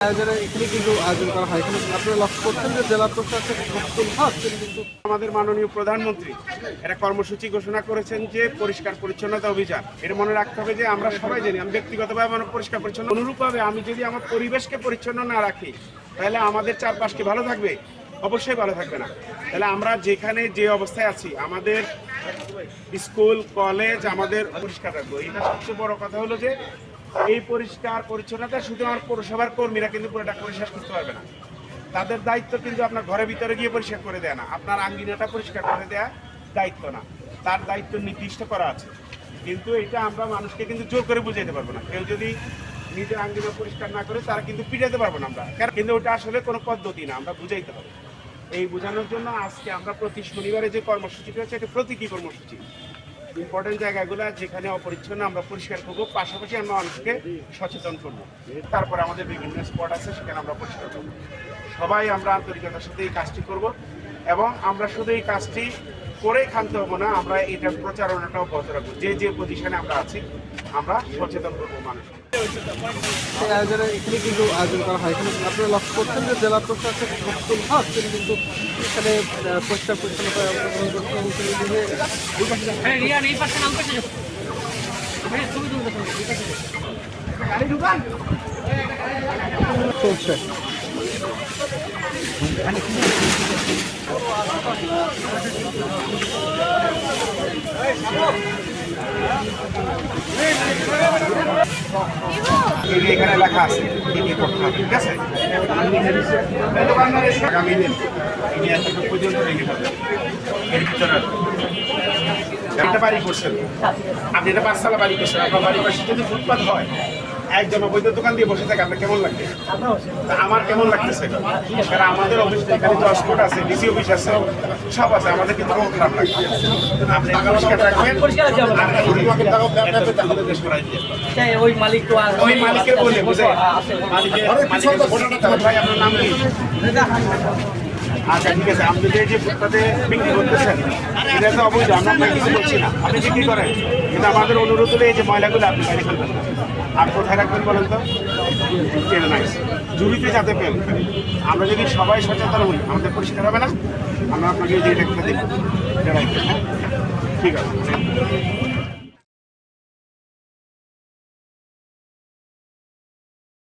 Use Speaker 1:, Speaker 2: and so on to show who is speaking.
Speaker 1: আয়োজনে এখানে কিন্তু আয়োজন করা হয়। এখানে আপনারা লক্ষ্য করছেন যে জেলা প্রশাসক মুক্তুল হক তিনি কিন্তু
Speaker 2: আমাদের মাননীয় প্রধানমন্ত্রী একটা কর্মসূচি ঘোষণা করেছেন যে পরিষ্কার পরিচ্ছন্নতা অভিযান। এটা মনে রাখতে হবে যে আমরা সবাই জানি, আমি ব্যক্তিগতভাবে আমার পরিষ্কার পরিচ্ছন্ন অনুরূপভাবে আমি যদি আমার পরিবেশকে পরিচ্ছন্ন না রাখি তাহলে আমাদের চারপাশকে ভালো থাকবে, অবশ্যই ভালো থাকবে না। তাহলে আমরা যেখানে যে অবস্থায় আছি আমাদের স্কুল কলেজ আমাদের পরিষ্কার রাখবো। এটা সবচেয়ে বড় কথা হলো যে এই পরিষ্কার পরিচ্ছন্নতা শুধু আমার পৌরসভার কর্মীরা কিন্তু পুরোটা পরিষ্কার করতে পারবে না। তাদের দায়িত্ব কিন্তু আপনার ঘরের ভিতরে গিয়ে পরিষ্কার করে দেয় না, আপনার আঙ্গিনাটা পরিষ্কার করে দেওয়া দায়িত্ব না, তার দায়িত্ব নির্দিষ্ট করা আছে। কিন্তু এটা আমরা মানুষকে কিন্তু জোর করে বুঝাইতে পারবো না। কেউ যদি নিজের আঙ্গিনা পরিষ্কার না করে তারা কিন্তু পিটাইতে পারবো না আমরা, কারণ কিন্তু ওটা আসলে কোনো পদ্ধতি না, আমরা বুঝাইতে পারবো। এই বোঝানোর জন্য আজকে আমরা প্রতি শনিবারে যে কর্মসূচিটা হচ্ছে এটা প্রতীকী কর্মসূচি। ইম্পর্টেন্ট জায়গাগুলো যেখানে অপরিচ্ছন্ন আমরা পরিষ্কার করবো, পাশাপাশি আমরা মানুষকে সচেতন করবো। তারপরে আমাদের বিভিন্ন স্পট আছে সেখানে আমরা পরিষ্কার করবো। সবাই আমরা আন্তরিকতার সাথে এই কাজটি করব এবং আমরা শুধু এই কাজটি করেই খানতে হবো না, আমরা এটার প্রচারণাটাও অব্যাহত রাখবো। যে যে পজিশনে আমরা আছি আমরা সচেতন করবো মানুষকে।
Speaker 1: সেই আয়োজনে এখানে কিন্তু আয়োজন করা হয়। এখানে আপনারা লক্ষ্য করছেন যে জেলা প্রশাসক মুক্তুল হক তিনি কিন্তু এখানে পরিষ্কার পরিচ্ছন্নতা চলছে।
Speaker 2: এখানে লেখা আছে কি কি করতে হবে, ঠিক আছে? আগামী দিন পর্যন্ত রেখে যাবে এর ভিতরে একটা বাড়ি করছেন, আপনি এটা 5 তলা বাড়ি করছেন, আপনার বাড়ির পাশে যদি ফুটপাত হয় একজন অবৈধ দোকান দিয়ে বসে থাকে আপনার কেমন লাগবে? আমার কেমন লাগতেছে? কারণ আমাদের অফিস এখানে জজকোর্ট আছে, ডিসি অফিস আছে, সব আছে, আমাদের কিন্তু খুব খারাপ লাগে। আপনি পরিষ্কার রাখবেন,
Speaker 3: ওই মালিক তো
Speaker 2: ওই মালিকের বলে বুঝে ভাই আপনার নাম কি? আচ্ছা ঠিক আছে, আপনি যে ফুটপাতে বিক্রি করতেছেন এটা তো অবৈধ, আমরা আপনাকে কিছু বলছি না, আপনি বিক্রি করেন, কিন্তু আমাদের অনুরোধ হলে এই যে ময়লাগুলো আপনি বাইরে ফেলবেন না। আর কোথায় রাখবেন বলেন তো? জুড়িতে যাতে পেন। আমরা যদি সবাই সচেতন হই আমাদের পরিষ্কার হবে না। আমরা আপনাকে যে একটা দেবো, ঠিক আছে।